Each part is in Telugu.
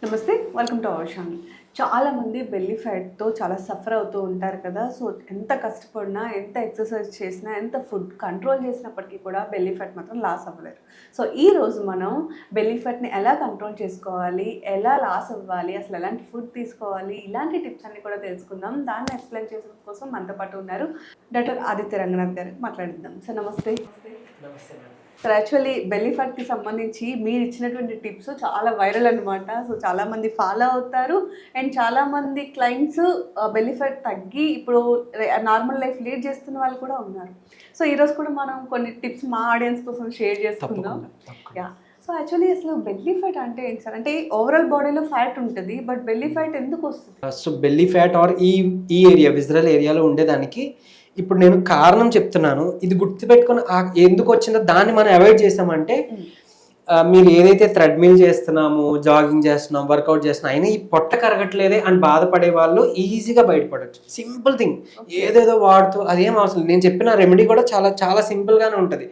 నమస్తే, వెల్కమ్ టు అవర్ ఛానల్. చాలామంది బెల్లీ ఫ్యాట్తో చాలా సఫర్ అవుతూ ఉంటారు కదా. సో ఎంత కష్టపడినా, ఎంత ఎక్సర్సైజ్ చేసినా, ఎంత ఫుడ్ కంట్రోల్ చేసినప్పటికీ కూడా బెల్లీ ఫ్యాట్ మాత్రం లాస్ అవ్వలేరు. సో ఈరోజు మనం బెల్లీ ఫ్యాట్ని ఎలా కంట్రోల్ చేసుకోవాలి, ఎలా లాస్ అవ్వాలి, అసలు ఎలాంటి ఫుడ్ తీసుకోవాలి, ఇలాంటి టిప్స్ అన్ని కూడా తెలుసుకుందాం. దాన్ని ఎక్స్ప్లెయిన్ చేసే కోసం మనతో పాటు ఉన్నారు డాక్టర్ ఆదిత్య రంగనాథ్ గారు. మాట్లాడిద్దాం సార్. నమస్తే. నమస్తే మేడం. సార్, యాక్చువల్లీ బెల్లీ ఫ్యాట్కి సంబంధించి మీరు ఇచ్చినటువంటి టిప్స్ చాలా వైరల్ అనమాట. సో చాలామంది ఫాలో అవుతారు అండ్ చాలామంది క్లయింట్స్ బెల్లీ ఫ్యాట్ తగ్గి ఇప్పుడు నార్మల్ లైఫ్ లీడ్ చేస్తున్న వాళ్ళు కూడా ఉన్నారు. సో ఈరోజు కూడా మనం కొన్ని టిప్స్ మా ఆడియన్స్ కోసం షేర్ చేసుకుందాం. యా. సో యాక్చువల్లీ అసలు బెల్లీ ఫ్యాట్ అంటే ఏంటి సార్? అంటే ఓవరాల్ బాడీలో ఫ్యాట్ ఉంటుంది, బట్ బెల్లీ ఫ్యాట్ ఎందుకు వస్తుంది? సో బెల్లీ ఫ్యాట్ ఆర్ ఈ ఏరియా విజరల్ ఏరియాలో ఉండేదానికి ఇప్పుడు నేను కారణం చెప్తున్నాను. ఇది గుర్తుపెట్టుకుని ఎందుకు వచ్చిందో దాన్ని మనం అవాయిడ్ చేసామంటే మీరు ఏదైతే థ్రెడ్మిల్ చేస్తున్నాము, జాగింగ్ చేస్తున్నాం, వర్కౌట్ చేస్తున్నాం, అయినా ఈ పొట్ట కరగట్లేదే అని బాధపడే వాళ్ళు ఈజీగా బయటపడచ్చు. సింపుల్ థింగ్, ఏదేదో వాడుతూ అదేం అవసరం. నేను చెప్పిన రెమెడీ కూడా చాలా చాలా సింపుల్గానే ఉంటుంది.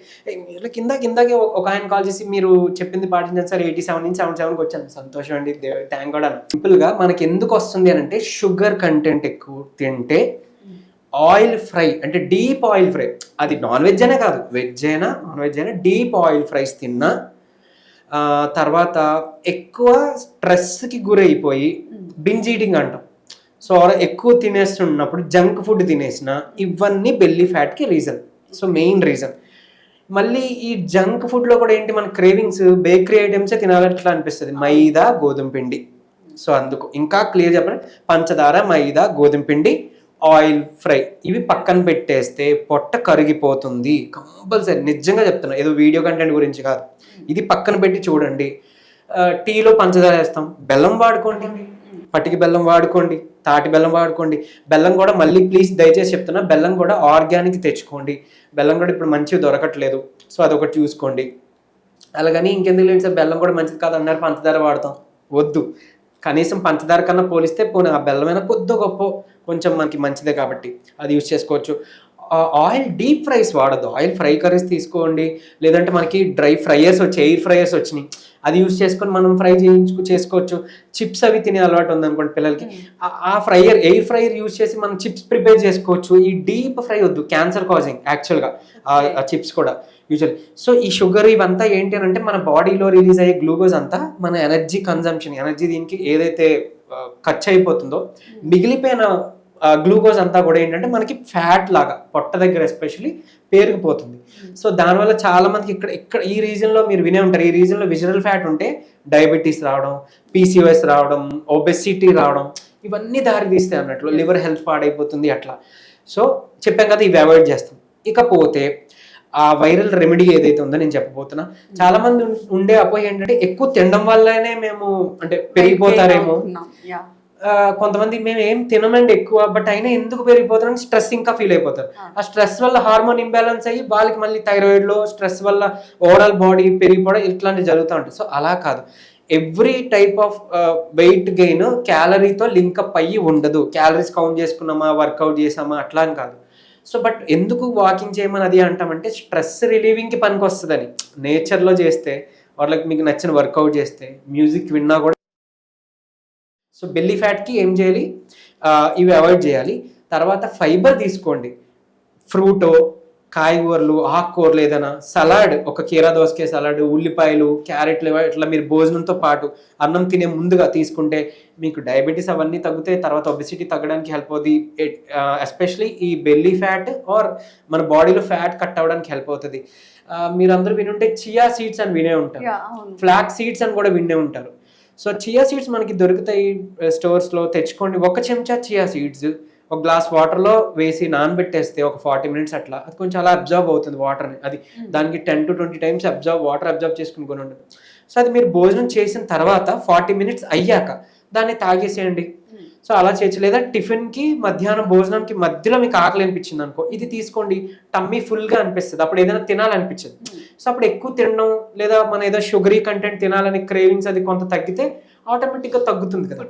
మీరు కిందకి ఒక ఆయన కాల్ చేసి మీరు చెప్పింది పాటించాను సార్, 87 నుంచి 77కి వచ్చాను. సంతోషం అండి, థ్యాంక్ గాడ్ అని. సింపుల్గా మనకి ఎందుకు వస్తుంది అని అంటే షుగర్ కంటెంట్ ఎక్కువ తింటే, ఆయిల్ ఫ్రై అంటే డీప్ ఆయిల్ ఫ్రై, అది నాన్ వెజ్ అనే కాదు, వెజ్ అయినా నాన్ వెజ్ అయినా డీప్ ఆయిల్ ఫ్రైస్ తిన్నా, తర్వాత ఎక్కువ స్ట్రెస్కి గురైపోయి బింజ్ ఈటింగ్ అంటాం. సో ఎక్కువ తినేస్తున్నప్పుడు జంక్ ఫుడ్ తినేసిన, ఇవన్నీ బెల్లీ ఫ్యాట్కి రీజన్. So main reason. మళ్ళీ ఈ జంక్ ఫుడ్లో కూడా ఏంటి, మన క్రేవింగ్స్ బేకరీ ఐటమ్సే తినాలట్లా అనిపిస్తుంది. మైదా, గోధుమ పిండి. సో అందుకు ఇంకా క్లియర్ చెప్పండి, పంచదార, మైదా, గోధుమ పిండి, ఆయిల్ ఫ్రై, ఇవి పక్కన పెట్టేస్తే పొట్ట కరిగిపోతుంది కంపల్సరీ. నిజంగా చెప్తున్నా, ఏదో వీడియో కంటెంట్ గురించి కాదు. ఇది పక్కన పెట్టి చూడండి. టీలో పంచదార వేస్తాం, బెల్లం వాడుకోండి, పటికి బెల్లం వాడుకోండి, తాటి బెల్లం వాడుకోండి. బెల్లం కూడా మళ్ళీ ప్లీజ్ దయచేసి చెప్తున్నా, బెల్లం కూడా ఆర్గానిక్ తెచ్చుకోండి. బెల్లం కూడా ఇప్పుడు మంచిగా దొరకట్లేదు, సో అదొకటి చూసుకోండి. అలాగని ఇంకెందుకు లేదు సార్ బెల్లం కూడా మంచిది కాదు అన్నారు, పంచదార వాడతాం, వద్దు. కనీసం పంచదార కన్నా పోలిస్తే పోనీ ఆ బెల్లమైనా కొద్ది గొప్ప కొంచెం మనకి మంచిదే కాబట్టి అది యూజ్ చేసుకోవచ్చు. ఆయిల్ డీప్ ఫ్రైస్ వాడద్దు, ఆయిల్ ఫ్రై కర్రీస్ తీసుకోండి. లేదంటే మనకి డ్రై ఫ్రైయర్స్ వచ్చి, ఎయిర్ ఫ్రైయర్స్ వచ్చినాయి, అది యూజ్ చేసుకొని మనం ఫ్రై చేసుకోవచ్చు. చిప్స్ అవి తినే అలవాటు ఉందనుకోండి పిల్లలకి, ఆ ఫ్రైయర్, ఎయిర్ ఫ్రైయర్ యూజ్ చేసి మనం చిప్స్ ప్రిపేర్ చేసుకోవచ్చు. ఈ డీప్ ఫ్రై వద్దు, క్యాన్సర్ కాజింగ్ యాక్చువల్గా ఆ చిప్స్ కూడా యూజువల్లీ. సో ఈ షుగర్ ఇవంతా ఏంటి అని అంటే మన బాడీలో రిలీజ్ అయ్యే గ్లూకోజ్ అంతా మన ఎనర్జీ కన్జంప్షన్, ఎనర్జీ దీనికి ఏదైతే ఖర్చు అయిపోతుందో మిగిలిపోయిన గ్లూకోజ్ అంతా కూడా ఏంటంటే మనకి ఫ్యాట్ లాగా పొట్ట దగ్గర ఎస్పెషల్లీ పేరుకుపోతుంది. సో దానివల్ల చాలా మందికి ఇక్కడ ఈ రీజన్లో మీరు వినే ఉంటారు, ఈ రీజన్లో విజరల్ ఫ్యాట్ ఉంటే డయాబెటీస్ రావడం, PCOS రావడం, ఒబెసిటీ రావడం, ఇవన్నీ దారి తీస్తాయి అన్నట్లు. లివర్ హెల్త్ పాడైపోతుంది అట్లా. సో చెప్పాం కదా, ఇవి అవాయిడ్ చేస్తాం. ఇకపోతే ఆ వైరల్ రెమెడీ ఏదైతే ఉందో నేను చెప్పబోతున్నా. చాలా మంది ఉండే అపోహ ఏంటంటే ఎక్కువ తినడం వల్లనే మేము అంటే పెరిగిపోతారేమో. కొంతమంది మేము ఏం తినమండి ఎక్కువ, బట్ అయినా ఎందుకు పెరిగిపోతారని స్ట్రెస్ ఇంకా ఫీల్ అయిపోతారు. ఆ స్ట్రెస్ వల్ల హార్మోన్ ఇంబ్యాలెన్స్ అయ్యి వాళ్ళకి మళ్ళీ థైరాయిడ్లో స్ట్రెస్ వల్ల ఓవరాల్ బాడీ పెరిగిపోవడం ఇట్లాంటివి జరుగుతూ ఉంటాయి. సో అలా కాదు, every type of weight gain క్యాలరీతో లింకప్ అయ్యి ఉండదు. క్యాలరీస్ కౌంట్ చేసుకున్నామా, వర్కౌట్ చేసామా అట్లా అని కాదు. సో బట్ ఎందుకు వాకింగ్ చేయమని అది అంటామంటే స్ట్రెస్ రిలీవింగ్కి పనికి వస్తుందని. నేచర్లో చేస్తే వాళ్ళకి మీకు నచ్చిన వర్కౌట్ చేస్తే, మ్యూజిక్ విన్నా కూడా. సో బెల్లీ ఫ్యాట్కి ఏం చేయాలి, ఇవి అవాయిడ్ చేయాలి. తర్వాత ఫైబర్ తీసుకోండి, ఫ్రూటో, కాయగూరలు, ఆకుకూరలు, ఏదైనా సలాడ్, ఒక కీరా దోసకాయ సలాడ్, ఉల్లిపాయలు, క్యారెట్లు, ఇట్లా మీరు భోజనంతో పాటు అన్నం తినే ముందుగా తీసుకుంటే మీకు డయాబెటీస్ అవన్నీ తగ్గుతాయి. తర్వాత ఒబెసిటీ తగ్గడానికి హెల్ప్ అవుతుంది. ఎస్పెషలీ ఈ బెల్లీ ఫ్యాట్ ఆర్ మన బాడీలో ఫ్యాట్ కట్ అవ్వడానికి హెల్ప్ అవుతుంది. మీరు అందరూ వినుంటే చియా సీడ్స్ అని వినే ఉంటారు, ఫ్లాక్ సీడ్స్ అని కూడా వినే ఉంటారు. సో చియా సీడ్స్ మనకి దొరుకుతాయి స్టోర్స్లో, తెచ్చుకోండి. ఒక చెంచా చియా సీడ్స్ ఒక గ్లాస్ వాటర్లో వేసి నానబెట్టేస్తే ఒక 40 మినిట్స్ అట్లా, అది కొంచెం అలా అబ్జర్వ్ అవుతుంది వాటర్ని. అది దానికి 10 to 20 టైమ్స్ వాటర్ అబ్జర్వ్ చేసుకుని కొని ఉంటుంది. సో అది మీరు భోజనం చేసిన తర్వాత 40 మినిట్స్ అయ్యాక దాన్ని తాగేసేయండి. సో అలా చేయొచ్చు. లేదా టిఫిన్కి, మధ్యాహ్నం భోజనంకి మధ్యలో మీకు ఆకలి అనిపించింది అనుకో, ఇది తీసుకోండి. టమ్మీ ఫుల్గా అనిపిస్తుంది, అప్పుడు ఏదైనా తినాలనిపించదు. సో అప్పుడు ఎక్కువ తినడం, లేదా మన ఏదో షుగరీ కంటెంట్ తినాలని క్రేవింగ్స్ అది కొంత తగ్గితే ఆటోమేటిక్గా తగ్గుతుంది కదా,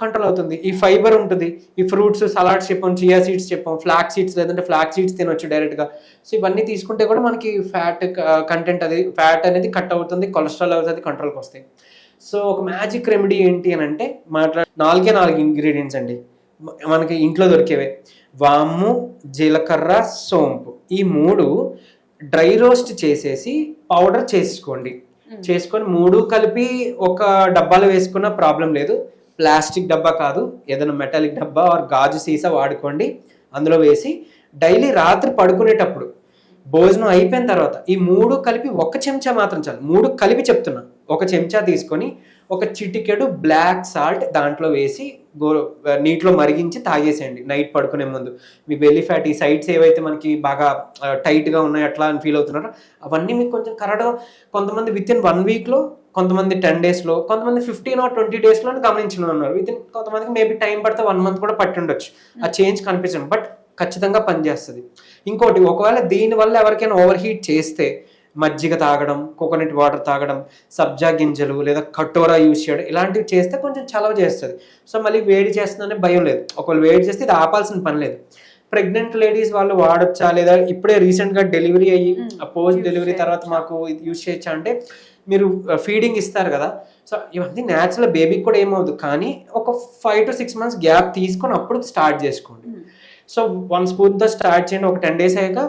కంట్రోల్ అవుతుంది. ఈ ఫైబర్ ఉంటుంది, ఈ ఫ్రూట్స్, సలాడ్స్ చెప్పాం, చియా సీడ్స్ చెప్పాం, ఫ్లాక్ సీడ్స్, లేదంటే ఫ్లాక్ సీడ్స్ తినొచ్చు డైరెక్ట్గా. సో ఇవన్నీ తీసుకుంటే కూడా మనకి ఫ్యాట్ కంటెంట్, అది ఫ్యాట్ అనేది కట్ అవుతుంది, కొలెస్ట్రాల్ లెవెల్స్ అది కంట్రోల్కి వస్తాయి. సో ఒక మ్యాజిక్ రెమెడీ ఏంటి అని అంటే నాలుగే 4 ఇంగ్రీడియంట్స్ అండి, మనకి ఇంట్లో దొరికేవే. వాము, జీలకర్ర, సోంపు, ఈ 3 డ్రై రోస్ట్ చేసేసి పౌడర్ చేసుకోండి. చేసుకొని 3 కలిపి ఒక డబ్బాలో వేసుకున్న ప్రాబ్లం లేదు. ప్లాస్టిక్ డబ్బా కాదు, ఏదైనా మెటాలిక్ డబ్బా ఆర్ గాజు సీసా వాడుకోండి. అందులో వేసి డైలీ రాత్రి పడుకునేటప్పుడు భోజనం అయిపోయిన తర్వాత ఈ 3 కలిపి 1 చెంచా మాత్రం చాలు. 3 కలిపి చెప్తున్నా. 1 చెంచా తీసుకొని ఒక చిటికెడు బ్లాక్ సాల్ట్ దాంట్లో వేసి నీటిలో మరిగించి తాగేసేయండి నైట్ పడుకునే ముందు. మీ బెల్లీ ఫ్యాట్, ఈ సైడ్స్ ఏవైతే మనకి బాగా టైట్గా ఉన్నాయి అట్లా అని ఫీల్ అవుతున్నారో అవన్నీ మీకు కొంచెం కరెక్ట్గా, కొంతమంది వితిన్ 1 వీక్లో, కొంతమంది 10 డేస్లో, కొంతమంది 15 or 20 డేస్లో గమనించిన ఉన్నారు. కొంతమందికి మేబీ టైం పడితే 1 మంత్ కూడా పట్టి ఉండొచ్చు ఆ చేంజ్ కనిపించండి, బట్ ఖచ్చితంగా పనిచేస్తుంది. ఇంకోటి, ఒకవేళ దీనివల్ల ఎవరికైనా ఓవర్ హీట్ చేస్తే మజ్జిగ తాగడం, కోకోనట్ వాటర్ తాగడం, సబ్జా గింజలు లేదా కటోరా యూజ్ చేయడం, ఇలాంటివి చేస్తే కొంచెం చలవ చేస్తుంది. సో మళ్ళీ వేడి చేస్తుందనే భయం లేదు. ఒకవేళ వేడి చేస్తే ఇది ఆపాల్సిన పని లేదు. ప్రెగ్నెంట్ లేడీస్ వాళ్ళు వాడొచ్చా, లేదా ఇప్పుడే రీసెంట్గా డెలివరీ అయ్యి పోస్ట్ డెలివరీ తర్వాత మాకు ఇది యూజ్ చేయొచ్చా అంటే, మీరు ఫీడింగ్ ఇస్తారు కదా, సో ఇవన్నీ న్యాచురల్, బేబీకి కూడా ఏమవుదు, కానీ ఒక 5 to 6 months గ్యాప్ తీసుకొని అప్పుడు స్టార్ట్ చేసుకోండి. సో 1 స్పూన్తో స్టార్ట్ చేయండి. ఒక 10 days అయ్యాక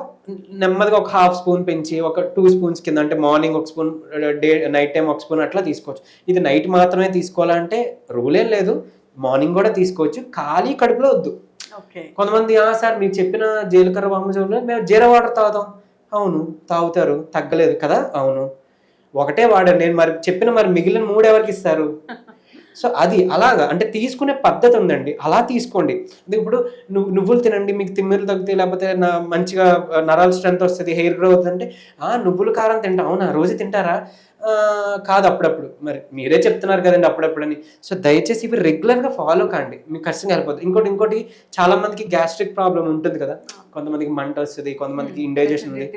నెమ్మదిగా ఒక 1/2 స్పూన్ పెంచి ఒక 2 స్పూన్స్ కింద, అంటే morning 1 spoon, night time 1 spoon అట్లా తీసుకోవచ్చు. ఇది నైట్ మాత్రమే తీసుకోవాలంటే రూల్ ఏం లేదు, మార్నింగ్ కూడా తీసుకోవచ్చు, ఖాళీ కడుపులో వద్దు. కొంతమంది సార్ మీరు చెప్పిన జీలకర్ర వాము మేము జీరా వాటర్ తాగుతాం. అవును తాగుతారు, తగ్గలేదు కదా, అవును ఒకటే వాడారు నేను, మరి చెప్పిన మరి మిగిలిన 3 ఎవరికి ఇస్తారు? సో అది అలాగా, అంటే తీసుకునే పద్ధతి ఉందండి, అలా తీసుకోండి. ఇప్పుడు నువ్వులు తినండి మీకు తిమ్మిర్లు తగ్గుతాయి, లేకపోతే మంచిగా నరాల స్ట్రెంత్ వస్తుంది, హెయిర్ గ్రో అవుతుంది అంటే నువ్వులు కారం తింటా, అవునా రోజు తింటారా? కాదు అప్పుడప్పుడు. మరి మీరే చెప్తున్నారు కదండి అప్పుడప్పుడు అని. సో దయచేసి ఇవి రెగ్యులర్గా ఫాలో కాండి, మీకు ఖచ్చితంగా వెళ్ళిపోతుంది. ఇంకోటి చాలా మందికి గ్యాస్ట్రిక్ ప్రాబ్లం ఉంటుంది కదా, కొంతమందికి మంట వస్తుంది, కొంతమందికి ఇండైజెషన్ ఉంది.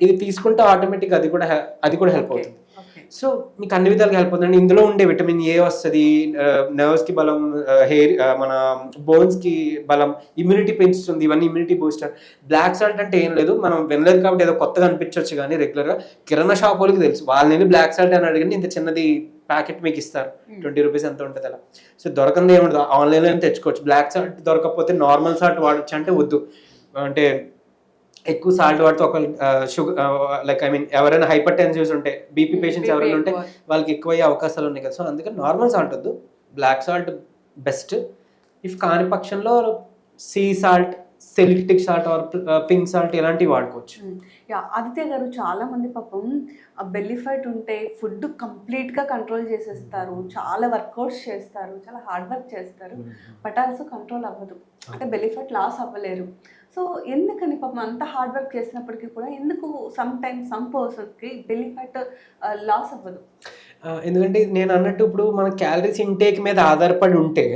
ఇది తీసుకుంటే ఆటోమేటిక్ అది కూడా హెల్ప్ అవుతుంది. సో మీకు అన్ని విధాలుగా హెల్ప్ అవుతుంది. ఇందులో ఉండే విటమిన్ ఏ వస్తుంది, నర్వ్స్ కి బలం, హెయిర్ మన బోన్స్ కి బలం, ఇమ్యూనిటీ పెంచుతుంది, ఇవన్నీ ఇమ్యూనిటీ బూస్టర్. బ్లాక్ సాల్ట్ అంటే ఏం లేదు, మనం వినలేదు కాబట్టి ఏదో కొత్తగా అనిపించవచ్చు, కానీ రెగ్యులర్ గా కిరాణా షాప్ వాళ్ళకి తెలుసు. వాళ్ళని బ్లాక్ సాల్ట్ అని అడిగిన ఇంత చిన్నది ప్యాకెట్ మీకు ఇస్తారు, 20 రూపీస్ ఎంత ఉంటుంది అలా. సో దొరకంది ఏముండదు, ఆన్లైన్లో తెచ్చుకోవచ్చు. బ్లాక్ సాల్ట్ దొరకకపోతే నార్మల్ సాల్ట్ వాడచ్చు అంటే వద్దు, అంటే ఎక్కువ సాల్ట్ వాడితే ఒక షుగర్, లైక్ ఐ మీన్ ఎవరైనా హైపర్ టెన్సివ్స్ ఉంటే, బీపీ పేషెంట్స్ ఎవరైనా ఉంటే వాళ్ళకి ఎక్కువ అయ్యే అవకాశాలు ఉన్నాయి కదా. సో అందుకని నార్మల్ సాల్ట్ వద్దు, బ్లాక్ సాల్ట్ బెస్ట్. ఇఫ్ కాని పక్షంలో sea salt, celtic salt or pink salt ఇలాంటివి వాడుకోవచ్చు. ఆదిత్య గారు, చాలా మంది పాపం బెల్లీ ఫ్యాట్ ఉంటే ఫుడ్ కంప్లీట్గా కంట్రోల్ చేసేస్తారు, చాలా వర్కౌట్స్ చేస్తారు, చాలా హార్డ్ వర్క్ చేస్తారు, బట్ ఆల్సో కంట్రోల్ అవ్వదు, అంటే బెల్లీ ఫ్యాట్ లాస్ అవ్వలేరు. సో ఎందుకని పాపం అంత హార్డ్ వర్క్ చేసినప్పటికీ కూడా ఎందుకు సమ్ పర్సన్స్కి బెల్లీ ఫ్యాట్ లాస్ అవ్వదు? ఎందుకంటే నేను అన్నట్టు ఇప్పుడు మన క్యాలరీస్ ఇంటేక్ మీద ఆధారపడి ఉంటే,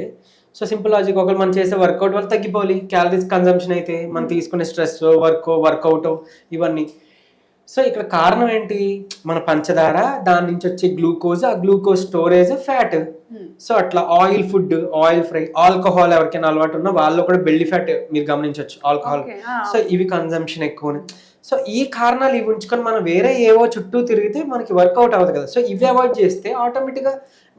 సో సింపుల్ లాజిక్, ఒకవేళ మనం చేసే వర్కౌట్ వల్ల తగ్గిపోవాలి క్యాలరీస్ కన్జంప్షన్ అయితే, మనం తీసుకునే స్ట్రెస్, వర్కౌట్ ఇవన్నీ. సో ఇక్కడ కారణం ఏంటి, మన పంచదార, దాని నుంచి వచ్చే గ్లూకోజ్, ఆ గ్లూకోజ్ స్టోరేజ్ ఫ్యాట్. సో అట్లా oil food, oil fry, alcohol ఎవరికైనా అలవాటు ఉన్నా వాళ్ళు కూడా బెల్లీ ఫ్యాట్ మీరు గమనించవచ్చు, ఆల్కహాల్. సో ఇవి కన్జంప్షన్ ఎక్కువ. సో ఈ కారణాలు ఇవి ఉంచుకొని మనం వేరే ఏవో చుట్టూ తిరిగితే మనకి వర్కౌట్ అవ్వదు కదా. సో ఇవి అవాయిడ్ చేస్తే ఆటోమేటిక్గా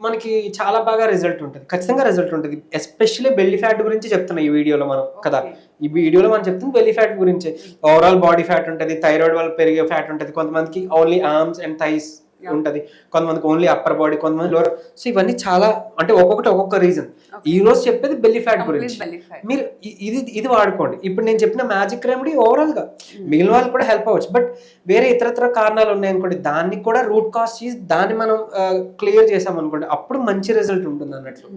మనకి చాలా బాగా రిజల్ట్ ఉంటుంది, ఖచ్చితంగా రిజల్ట్ ఉంటుంది. ఎస్పెషల్లీ బెల్లీ ఫ్యాట్ గురించి చెప్తున్నా ఈ వీడియోలో మనం కదా, ఈ వీడియోలో మనం చెప్తుంది బెల్లీ ఫ్యాట్ గురించి. ఓవరాల్ బాడీ ఫ్యాట్ ఉంటుంది, థైరాయిడ్ వల్ల పెరిగే ఫ్యాట్ ఉంటుంది, కొంతమందికి ఓన్లీ ఆర్మ్స్ అండ్ థైస్ ఉంటుంది, కొంతమందికి ఓన్లీ అప్పర్ బాడీ, కొంతమంది లోవర్. సో ఇవన్నీ చాలా, అంటే ఒక్కొక్క రీజన్. ఈ రోజు చెప్పేది బెల్లీ ఫ్యాట్ గురించి. మీరు ఇది వాడుకోండి. ఇప్పుడు నేను చెప్పిన మ్యాజిక్ రెమెడీ ఓవరాల్ గా మిగిలిన వాళ్ళు కూడా హెల్ప్ అవ్వచ్చు, బట్ వేరే ఇతరత్ర కారణాలు ఉన్నాయనుకోండి, దాన్ని కూడా రూట్ కాజ్ చేసి దాన్ని మనం క్లియర్ చేసాం అనుకోండి, అప్పుడు మంచి రిజల్ట్ ఉంటుంది అన్నట్లు.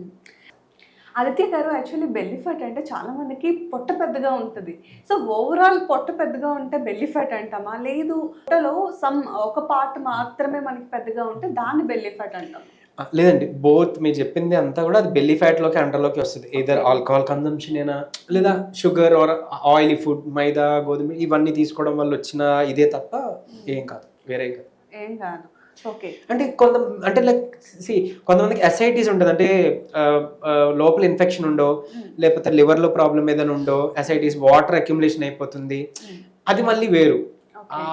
ఆదిత్య గారు, యాక్చువల్లీ బెల్లీ ఫ్యాట్ అంటే చాలా మందికి పొట్ట పెద్దగా ఉంటుంది. సో ఓవరాల్ పొట్ట పెద్దగా ఉంటే బెల్లీ ఫ్యాట్ అంటామా, లేదు పొట్టలో ఒక పార్ట్ మాత్రమే మనకి పెద్దగా ఉంటే దాన్ని బెల్లీ ఫ్యాట్ అంటాం? లేదండి, బోత్ మీరు చెప్పింది అంతా కూడా అది బెల్లీ ఫ్యాట్ లోకి అండర్లోకి వస్తుంది. ఏదర్ ఆల్కహాల్ కన్జంప్షన్ అయినా, లేదా షుగర్ ఆర్ ఆయిలీ ఫుడ్, మైదా, గోధుమ ఇవన్నీ తీసుకోవడం వల్ల వచ్చిన ఇదే తప్ప ఏం కాదు, వేరే ఏం కాదు. అంటే లైక్ కొంతమందికి ఎసైటిస్ ఉంటుంది, అంటే లోపల ఇన్ఫెక్షన్ ఉండో, లేకపోతే లివర్ లో ప్రాబ్లం ఏదైనా ఉండో, ఎసైటిస్ వాటర్ అక్యుములేషన్ అయిపోతుంది, అది మళ్ళీ వేరు.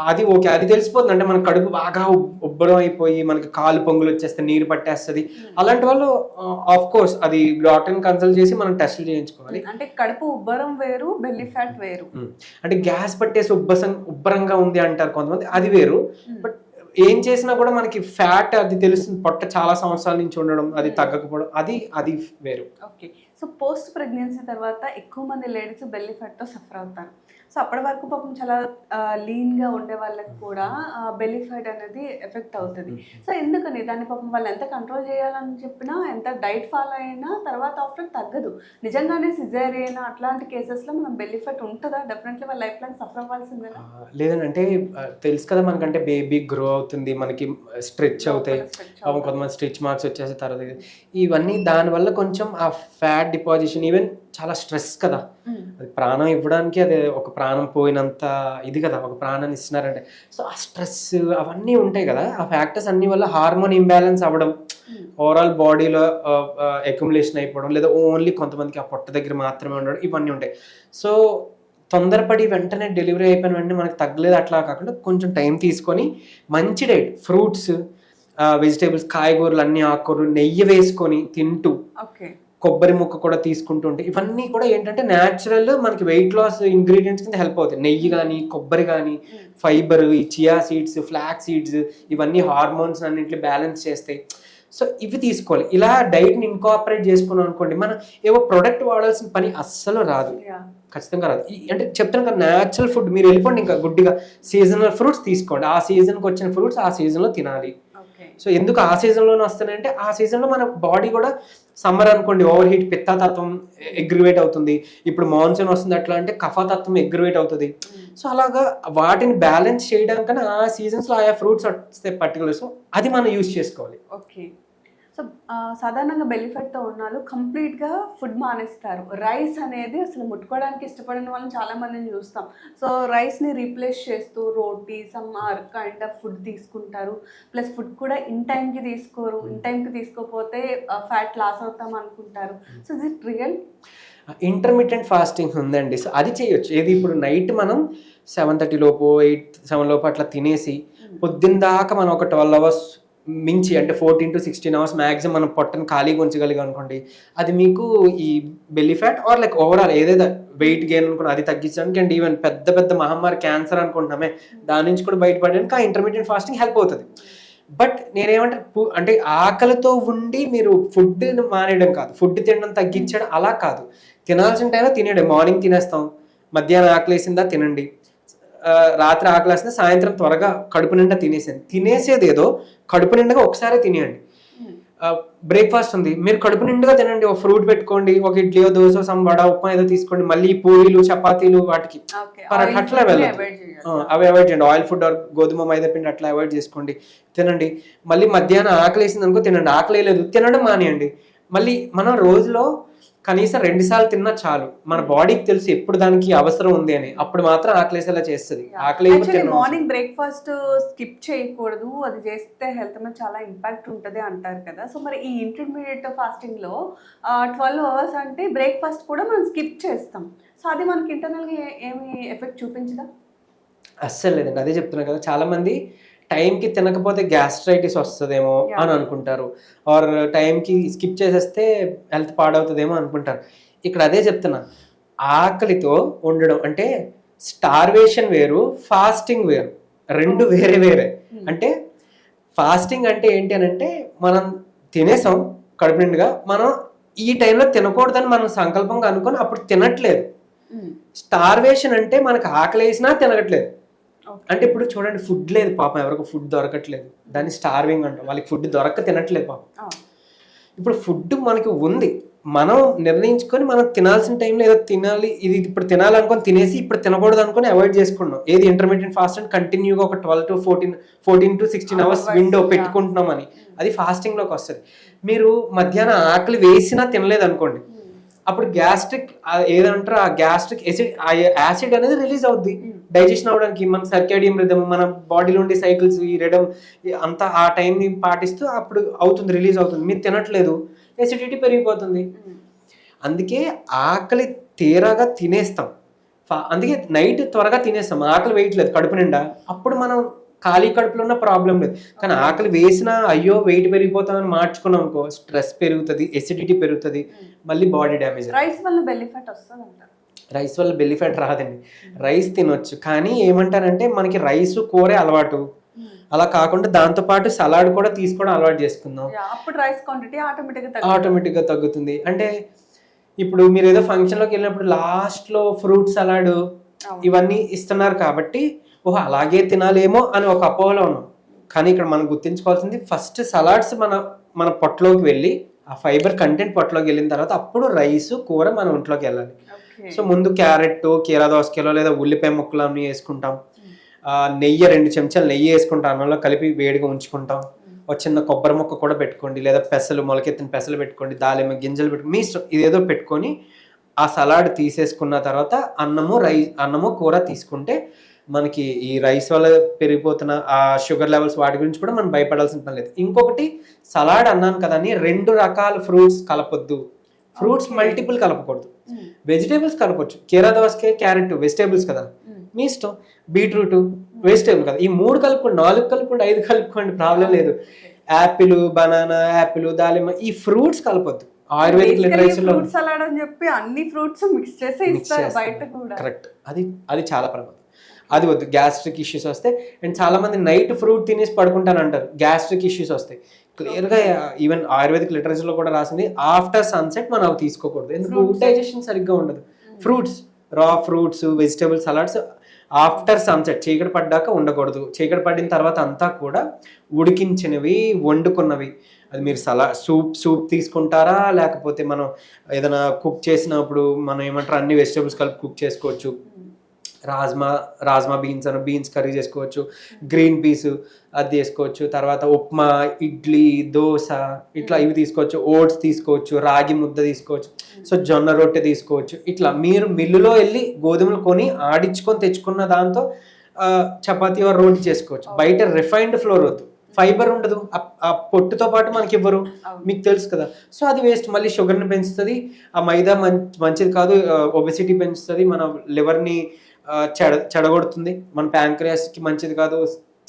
అది ఓకే, అది తెలిసిపోతుంది. అంటే మన కడుపు బాగా ఉబ్బరం అయిపోయి మనకి కాలు పొంగులు వచ్చేస్తే నీరు పట్టేస్తుంది. అలాంటి వాళ్ళు ఆఫ్ కోర్స్ అది డాక్టర్ని కన్సల్ట్ చేసి మనం టెస్టులు చేయించుకోవాలి. అంటే కడుపు ఉబ్బరం వేరు, బెల్లీ ఫ్యాట్ వేరు. అంటే గ్యాస్ పట్టేసి ఉబ్బరంగా ఉంది అంటారు కొంతమంది, అది వేరు. బట్ ఏం చేసినా కూడా మనకి ఫ్యాట్ అది తెలుస్తుంది, పొట్ట చాలా సంవత్సరాల నుంచి ఉండడం, అది తగ్గకపోవడం, అది వేరు. ఓకే. సో పోస్ట్ ప్రెగ్నెన్సీ తర్వాత ఎక్కువ మంది లేడీస్ బెల్లీ ఫ్యాట్తో సఫర్ అవుతారు. సో అప్పటి వరకు పాపం చాలా లీన్గా ఉండే వాళ్ళకి కూడా బెల్లీ ఫ్యాట్ అనేది ఎఫెక్ట్ అవుతుంది. సో ఎందుకని దాన్ని పాపం వాళ్ళు ఎంత కంట్రోల్ చేయాలని చెప్పినా, ఎంత డైట్ ఫాలో అయినా తర్వాత ఆఫ్టర్ తగ్గదు. నిజంగానే సిజేరియన్ అట్లాంటి కేసెస్లో మనం బెల్లీ ఫ్యాట్ ఉంటుందా? డెఫినెట్లీ వాళ్ళ లైఫ్ లాంగ్ సఫర్ అవ్వాల్సిందేనా? లేదంటే తెలుసు కదా మనకంటే బేబీ గ్రో అవుతుంది, మనకి స్ట్రెచ్ అవుతాయి, కొంతమంది స్ట్రెచ్ మార్క్స్ వచ్చేసిన తర్వాత ఇవన్నీ దానివల్ల కొంచెం ఆ ఫ్యాట్ డిపాజిషన్, ఈవెన్ చాలా స్ట్రెస్ కదా, అది ప్రాణం ఇవ్వడానికి అది ఒక ప్రాణం పోయినంత ఇది కదా, ఒక ప్రాణాన్ని ఇస్తున్నారంటే. సో ఆ స్ట్రెస్ అవన్నీ ఉంటాయి కదా, ఆ ఫ్యాక్టర్స్ అన్ని వల్ల హార్మోన్ ఇంబ్యాలెన్స్ అవ్వడం, ఓవరాల్ బాడీలో అక్యుములేషన్ అయిపోవడం, లేదా ఓన్లీ కొంతమందికి ఆ పొట్ట దగ్గర మాత్రమే ఉండడం, ఇవన్నీ ఉంటాయి. సో తొందరపడి వెంటనే డెలివరీ అయిపోయిన వెంటనే మనకి తగ్గలేదు అట్లా కాకుండా కొంచెం టైం తీసుకొని మంచి డైట్, ఫ్రూట్స్, వెజిటేబుల్స్, కాయగూరలు, అన్ని ఆకుకూరలు, నెయ్యి వేసుకొని తింటూ, కొబ్బరి ముక్క కూడా తీసుకుంటుంటే, ఇవన్నీ కూడా ఏంటంటే న్యాచురల్ మనకి వెయిట్ లాస్ ఇంగ్రీడియంట్స్ కింద హెల్ప్ అవుతాయి. నెయ్యి కానీ, కొబ్బరి కానీ, ఫైబర్, ఈ చియా సీడ్స్, ఫ్లాక్ సీడ్స్, ఇవన్నీ హార్మోన్స్ అన్నింటిని బ్యాలెన్స్ చేస్తాయి. సో ఇవి తీసుకోవాలి. ఇలా డైట్ని ఇన్కాపరేట్ చేసుకున్నాం అనుకోండి, మనం ఏవో ప్రొడక్ట్ వాడాల్సిన పని అస్సలు రాదు, ఖచ్చితంగా రాదు. అంటే చెప్తాను కదా, న్యాచురల్ ఫుడ్ మీరు వెళ్ళిపోండి, ఇంకా గుడ్డిగా సీజనల్ ఫ్రూట్స్ తీసుకోండి, ఆ సీజన్కి వచ్చిన ఫ్రూట్స్ ఆ సీజన్లో తినాలి. సో ఎందుకు ఆ సీజన్లోనే వస్తున్నాయంటే, ఆ సీజన్లో మన బాడీ కూడా, సమ్మర్ అనుకోండి ఓవర్ హీట్, పిత్తాతత్వం ఎగ్రివేట్ అవుతుంది. ఇప్పుడు మాన్సూన్ వస్తుంది అట్లా అంటే కఫతత్వం ఎగ్రివేట్ అవుతుంది. సో అలాగా వాటిని బ్యాలెన్స్ చేయడానికన్నా ఆ సీజన్స్లో ఆయా ఫ్రూట్స్ వస్తే పర్టికులర్, సో అది మనం యూజ్ చేసుకోవాలి. ఓకే. సో సాధారణంగా బెల్లీ ఫ్యాట్తో ఉన్నాళ్ళు కంప్లీట్గా ఫుడ్ మానేస్తారు. రైస్ అనేది అసలు ముట్టుకోవడానికి ఇష్టపడిన వాళ్ళని చాలామందిని చూస్తాం. సో రైస్ని రీప్లేస్ చేస్తూ రోటీ, సమ్ కైండ్ ఆఫ్ ఫుడ్ తీసుకుంటారు. ప్లస్ ఫుడ్ కూడా ఇన్ టైంకి తీసుకోరు, ఇన్ టైంకి తీసుకోకపోతే ఫ్యాట్ లాస్ అవుతాం అనుకుంటారు. So is it real? Intermediate fasting ఉందండి. సో అది చేయొచ్చు. ఏది ఇప్పుడు నైట్ మనం 7:30 లోపు 7 లోపు అట్లా తినేసి పొద్దున్న దాకా మనం ఒక 12 hours మించి, అంటే 14 to 16 hours మ్యాక్సిమం మనం పొట్టను ఖాళీగా ఉంచగలిగాం అనుకోండి, అది మీకు ఈ belly fat are like overall ఏదైతే వెయిట్ గెయిన్ అనుకున్నా అది తగ్గించడానికి, అండ్ ఈవెన్ పెద్ద పెద్ద మహమ్మారి క్యాన్సర్ అనుకుంటున్నామే దాని నుంచి కూడా బయటపడడానికి ఆ ఇంటర్మీడియట్ ఫాస్టింగ్ హెల్ప్ అవుతుంది. బట్ నేనేమంటే, అంటే ఆకలితో ఉండి మీరు ఫుడ్ మానేయడం కాదు, ఫుడ్ తినడం తగ్గించడం అలా కాదు. తినాల్సిన టైంలో తినేయడం. మార్నింగ్ తినేస్తాం, మధ్యాహ్నం ఆకలేసిందా తినండి, రాత్రి ఆకలేస్తే సాయంత్రం త్వరగా కడుపు నిండా తినేసేది ఏదో కడుపు నిండుగా ఒకసారి తినేయండి. బ్రేక్ఫాస్ట్ ఉంది, మీరు కడుపు నిండుగా తినండి, ఒక ఫ్రూట్ పెట్టుకోండి, ఒక ఇడ్లీ, దోశ, సమ్ వడ, ఉప్మా ఏదో తీసుకోండి, మళ్ళీ పూరీలు, చపాతీలు వాటికి అట్లా వెళ్ళదు, అవి అవాయిడ్ చేయండి. ఆయిల్ ఫుడ్ ఆర్ గోధుమ, మైదా పిండి అట్లా అవాయిడ్ చేసుకోండి, తినండి. మళ్ళీ మధ్యాహ్నం ఆకలి వేసింది అనుకో తినండి, ఆకలి లేదు తినడం మానేయండి. మళ్ళీ మనం రోజులో కనీసం 2 సార్లు తిన్నా చాలు. మన బాడీకి తెలుసు ఎప్పుడు దానికి అవసరం ఉంది అని, అప్పుడు మాత్రం ఆకలేసేలా చేస్తుంది. మార్నింగ్ బ్రేక్ఫాస్ట్ స్కిప్ చేయకూడదు, అది చేస్తే హెల్త్ మీద చాలా ఇంపాక్ట్ ఉంటుంది అంటారు కదా. సో మరి ఈ ఇంటర్మీడియట్ ఫాస్టింగ్ లో 12 hours అంటే బ్రేక్ఫాస్ట్ కూడా మనం స్కిప్ చేస్తాం. సో అది మనకి ఇంటర్నల్ గా ఏమి ఎఫెక్ట్ చూపించదా? అస్సలు లేదండి, అదే చెప్తున్నా కదా. చాలా మంది టైంకి తినకపోతే గ్యాస్ట్రైటిస్ వస్తుందేమో అని అనుకుంటారు, ఆర్ టైంకి స్కిప్ చేసేస్తే హెల్త్ పాడవుతుందేమో అనుకుంటారు. ఇక్కడ అదే చెప్తున్నా, ఆకలితో ఉండడం అంటే స్టార్వేషన్ వేరు, ఫాస్టింగ్ వేరు, రెండు వేరే వేరే. అంటే ఫాస్టింగ్ అంటే ఏంటి అని అంటే, మనం తినేసాం కడుపు నిండుగా, మనం ఈ టైంలో తినకూడదని మనం సంకల్పంగా అనుకొని అప్పుడు తినట్లేదు. స్టార్వేషన్ అంటే మనకు ఆకలి వేసినా తినట్లేదు. అంటే ఇప్పుడు చూడండి, ఫుడ్ లేదు పాపం, ఎవరికి ఫుడ్ దొరకట్లేదు, దాన్ని స్టార్వింగ్ అంటాం. వాళ్ళకి ఫుడ్ దొరక్క తినట్లేదు పాపం. ఇప్పుడు ఫుడ్ మనకి ఉంది, మనం నిర్ణయించుకొని మనం తినాల్సిన టైంలో ఏదో తినాలి, ఇది ఇప్పుడు తినాలనుకొని తినేసి ఇప్పుడు తినకూడదు అనుకొని అవాయిడ్ చేసుకున్నాం. ఏది ఇంటర్మీడియట్ ఫాస్ట్ అండ్ కంటిన్యూగా ఒక 12 to 14 to 16 hours విండో పెట్టుకుంటున్నాం అని, అది ఫాస్టింగ్ లోకి వస్తుంది. మీరు మధ్యాహ్నం ఆకలి వేసినా తినలేదు అనుకోండి, అప్పుడు గ్యాస్ట్రిక్ ఏదంటారో ఆ గ్యాస్ట్రిక్ యాసిడ్ అనేది రిలీజ్ అవుద్ది డైజెషన్ అవడానికి. మన సర్కేడియం రిథమ్, మన బాడీలో ఉండే సైకిల్స్, ఈ రిథమ్ అంతా ఆ టైంని పాటిస్తూ అప్పుడు అవుతుంది, రిలీజ్ అవుతుంది. మీరు తినట్లేదు, ఎసిడిటీ పెరిగిపోతుంది. అందుకే ఆకలి తీరాగా తినేస్తాం, అందుకే నైట్ త్వరగా తినేస్తాం, ఆకలి వేయట్లేదు కడుపు నిండా, అప్పుడు మనం ఖాళీ కడుపులో ఉన్న ప్రాబ్లం లేదు. కానీ ఆకలి వేసినా అయ్యో వెయిట్ పెరిగిపోతామని మార్చుకున్నాం అనుకో, స్ట్రెస్ పెరుగుతుంది, ఎసిడిటీ పెరుగుతుంది, మళ్ళీ బాడీ డ్యామేజ్. రైస్ వల్ల బెల్లీ ఫ్యాట్ వస్తుంది అంటారు. రైస్ వల్ల బెల్లీ ఫ్యాట్ రాదండి, రైస్ తినొచ్చు. కానీ ఏమంటారంటే మనకి రైస్ కూరే అలవాటు, అలా కాకుండా దాంతోపాటు సలాడ్ కూడా తీసుకోవడం అలవాటు చేసుకుందాం, అప్పుడు రైస్ క్వాంటిటీ ఆటోమేటిక్గా తగ్గుతుంది. అంటే ఇప్పుడు మీరు ఏదో ఫంక్షన్లోకి వెళ్ళినప్పుడు లాస్ట్లో ఫ్రూట్ సలాడ్ ఇవన్నీ ఇస్తున్నారు కాబట్టి ఓహో అలాగే తినాలేమో అని ఒక అపోహలో ఉన్నాం. కానీ ఇక్కడ మనం గుర్తించుకోవాల్సింది ఫస్ట్ సలాడ్స్ మన పొట్టలోకి వెళ్ళి ఆ ఫైబర్ కంటెంట్ పొట్టలోకి వెళ్ళిన తర్వాత అప్పుడు రైస్ కూర మన ఒంట్లోకి వెళ్ళాలి. సో ముందు క్యారెట్, కీరా దోసకాయలో లేదా ఉల్లిపాయ ముక్కలు అన్నీ వేసుకుంటాం, నెయ్యి 2 చెంచాలు నెయ్యి వేసుకుంటాం, అన్నంలో కలిపి వేడిగా ఉంచుకుంటాం. ఒక చిన్న కొబ్బరి ముక్క కూడా పెట్టుకోండి, లేదా పెసలు, మొలకెత్తిన పెసలు పెట్టుకోండి, దాలిమ గింజలు పెట్టుకోండి, మీ ఇష్టం, ఇదేదో పెట్టుకొని ఆ సలాడ్ తీసేసుకున్న తర్వాత అన్నము కూర తీసుకుంటే మనకి ఈ రైస్ వల్ల పెరిగిపోతున్న ఆ షుగర్ లెవెల్స్ వాటి గురించి కూడా మనం భయపడాల్సిన పని లేదు. ఇంకొకటి సలాడ్ అన్నాను కదా అని 2 రకాల ఫ్రూట్స్ కలపొద్దు, ఫ్రూట్స్ మల్టిపుల్ కలపకూడదు, వెజిటేబుల్స్ కలపొచ్చు. కీరా దోసకాయ, క్యారెట్ వెజిటేబుల్స్ కదా, మీ ఇష్టం. బీట్రూట్ వెజిటేబుల్ కదా, ఈ 3 కలుపుకోండి, 4 కలుపుకోండి, 5 కలుపుకోండి, ప్రాబ్లం లేదు. యాపిల్, బనానా, యాపిల్, దాలిమ ఈ ఫ్రూట్స్ కలపొద్దు. ఆయుర్వేదిక్ లిటరేచర్ లో సలాడ్ అని చెప్పి అన్ని ఫ్రూట్స్ మిక్స్ చేసి ఇస్తారు బయట కూడా. కరెక్ట్, అది చాలా ప్రమాదం, అది వద్దు. గ్యాస్ట్రిక్ ఇష్యూస్ వస్తాయి. అండ్ చాలా మంది నైట్ ఫ్రూట్ తినేసి పడుకుంటాను అంటారు, గ్యాస్ట్రిక్ ఇష్యూస్ వస్తాయి. క్లియర్గా ఈవెన్ ఆయుర్వేదిక్ లిటరేచర్ లో కూడా రాసింది ఆఫ్టర్ సన్సెట్ మనం అవి తీసుకోకూడదు, ఎందుకు డైజెషన్ సరిగ్గా ఉండదు. ఫ్రూట్స్, రా fruits, vegetable salads after sunset, చీకటి పడ్డాక ఉండకూడదు. చీకటి పడిన తర్వాత అంతా కూడా ఉడికించినవి, వండుకున్నవి. అది మీరు సూప్ తీసుకుంటారా, లేకపోతే మనం ఏదైనా కుక్ చేసినప్పుడు మనం ఏమంటారు అన్ని వెజిటేబుల్స్ కలిపి కుక్ చేసుకోవచ్చు. రాజ్మా బీన్స్ కర్రీ చేసుకోవచ్చు, గ్రీన్ పీస్ అది చేసుకోవచ్చు, తర్వాత ఉప్మా, ఇడ్లీ, దోశ ఇట్లా ఇవి తీసుకోవచ్చు, ఓట్స్ తీసుకోవచ్చు, రాగి ముద్ద తీసుకోవచ్చు, సో జొన్న రొట్టె తీసుకోవచ్చు. ఇట్లా మీరు మిల్లులో వెళ్ళి గోధుమలు కొని ఆడించుకొని తెచ్చుకున్న దాంతో చపాతీ రోటీ చేసుకోవచ్చు. బయట రిఫైన్డ్ ఫ్లోర్ వద్దు, ఫైబర్ ఉండదు, ఆ పొట్టుతో పాటు మనకి ఇవ్వరు, మీకు తెలుసు కదా. సో అది వేస్ట్, మళ్ళీ షుగర్ని పెంచుతుంది. ఆ మైదా మంచిది కాదు, ఒబెసిటీ పెంచుతుంది, మన లివర్ని చెడగొడుతుంది, మన ప్యాంక్రియాస్కి మంచిది కాదు.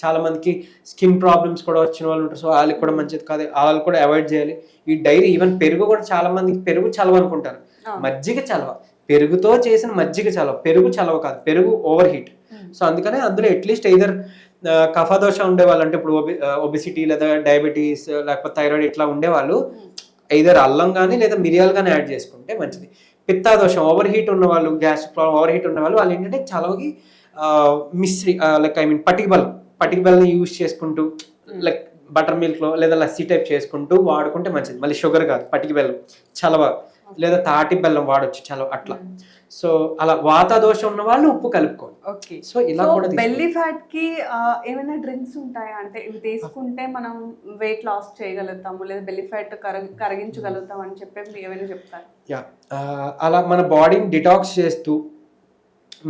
చాలా మందికి స్కిన్ ప్రాబ్లమ్స్ కూడా వచ్చిన వాళ్ళు ఉంటారు, సో వాళ్ళకి కూడా మంచిది కాదు, వాళ్ళు కూడా అవాయిడ్ చేయాలి. ఈ డైరీ ఈవెన్ పెరుగు కూడా చాలా మందికి పెరుగు చలవ అనుకుంటారు, మజ్జిగ చలవ, పెరుగుతో చేసిన మజ్జిగ చలవ, పెరుగు చలవ కాదు, పెరుగు ఓవర్ హీట్. సో అందుకనే అందులో అట్లీస్ట్ ఐదర్ కఫదోష ఉండేవాళ్ళు, అంటే ఇప్పుడు ఒబిసిటీ లేదా డయాబెటీస్ లేకపోతే థైరాయిడ్ ఇట్లా ఉండేవాళ్ళు ఐదర్ అల్లం కానీ లేదా మిరియాలు కానీ యాడ్ చేసుకుంటే మంచిది. పిత్తాదోషం, ఓవర్ హీట్ ఉన్న వాళ్ళు, గ్యాస్ట్రిక్ ప్రాబ్లం, ఓవర్ హీట్ ఉన్న వాళ్ళు ఏంటంటే చలవకి మిశ్రీ పటిక బెల్లం యూజ్ చేసుకుంటూ, లైక్ బటర్ మిల్క్లో లేదా లస్సీ టైప్ చేసుకుంటూ వాడుకుంటే మంచిది. మళ్ళీ షుగర్ కాదు, పటిక బెల్లం చలవ, లేదా తాటి బెల్లం వాడొచ్చు చలవ అట్లా. సో అలా వాతాదోషం ఉన్న వాళ్ళు ఉప్పు కలుపుకోవాలి. ఓకే, సో ఇలా కూడా బెల్లీ ఫ్యాట్ కి ఏమైనా డ్రింక్స్ ఉంటాయా, అంటే ఇవి తీసుకుంటే మనం వెయిట్ లాస్ చేయగలుగుతాము లేదా బెల్లీ ఫ్యాట్ కరిగించగలుగుతాం అని చెప్పి ఏమైనా చెప్తారు? యా, అలా మన బాడీని డిటాక్స్ చేస్తూ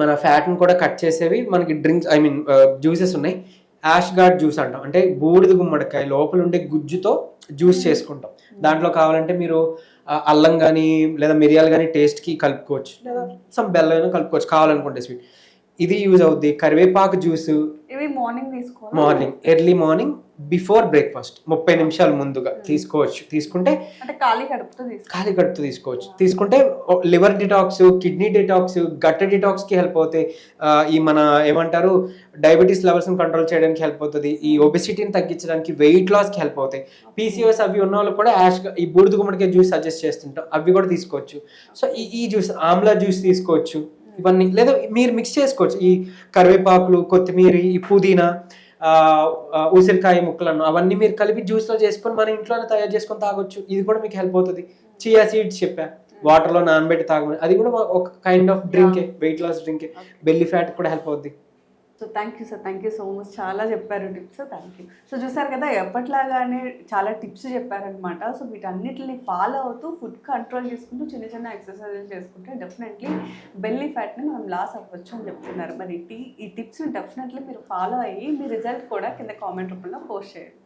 మన ఫ్యాట్ని కూడా కట్ చేసేవి మనకి డ్రింక్స్, ఐ మీన్ జ్యూసెస్ ఉన్నాయి. యాష్ గార్డ్ జ్యూస్ అంటాం, అంటే బూడిద గుమ్మడికాయ లోపల ఉండే గుజ్జుతో జ్యూస్ చేసుకుంటాం. దాంట్లో కావాలంటే మీరు అల్లం కానీ లేదా మిరియాలు కానీ టేస్ట్కి కలుపుకోవచ్చు, లేదా సమ్ బెల్లం అయినా కలుపుకోవచ్చు కావాలనుకుంటే స్వీట్. ఇది యూజ్ అవుద్ది. కరివేపాకు జ్యూస్ ఇవి morning early morning before breakfast 30 నిమిషాల ముందుగా తీసుకోవచ్చు. తీసుకుంటే ఖాళీ కడుపుతో తీసుకోవచ్చు. తీసుకుంటే liver detox, kidney detox, gut detox కి హెల్ప్ అవుతాయి. ఈ మన ఏమంటారు డయాబెటీస్ లెవెల్స్ ని కంట్రోల్ చేయడానికి హెల్ప్ అవుతుంది. ఈ ఒబెసిటీని తగ్గించడానికి, వెయిట్ లాస్ కి హెల్ప్ అవుతాయి. పీసీఓఎస్ అవి ఉన్న వాళ్ళు కూడా ఈ బూడిద గుమ్మడికాయ జ్యూస్ సజెస్ట్ చేస్తుంటాం, అవి కూడా తీసుకోవచ్చు. సో ఈ జ్యూస్, ఆమ్లా జ్యూస్ తీసుకోవచ్చు. ఇవన్నీ లేదా మీరు మిక్స్ చేసుకోవచ్చు. ఈ కరివేపాకులు, కొత్తిమీర, ఈ పుదీనా, ఉసిరికాయ ముక్కలను అవన్నీ మీరు కలిపి జ్యూస్లో చేసుకొని మన ఇంట్లోనే తయారు చేసుకొని తాగొచ్చు. ఇది కూడా మీకు హెల్ప్ అవుతుంది. చియా సీడ్స్ చెప్పా, వాటర్లో నానబెట్టి తాగమని, అది కూడా ఒక కైండ్ ఆఫ్ డ్రింకే, వెయిట్ లాస్ డ్రింకే, బెల్లీ ఫ్యాట్ కూడా హెల్ప్ అవుద్ది. So thank you so much, చాలా చెప్పారు టిప్స్. Thank you. సో చూసారు కదా, ఎప్పట్లాగానే చాలా టిప్స్ చెప్పారనమాట. సో వీటన్నిటిని ఫాలో అవుతూ ఫుడ్ కంట్రోల్ చేసుకుంటూ చిన్న ఎక్సర్సైజెస్ చేసుకుంటే డెఫినెట్లీ బెల్లీ ఫ్యాట్ని మనం లాస్ అవ్వచ్చు అని చెప్తున్నారు. మరి ఈ టిప్స్ని డెఫినెట్లీ మీరు ఫాలో అయ్యి మీ రిజల్ట్ కూడా కింద కామెంట్ రూపంలో పోస్ట్ చేయండి.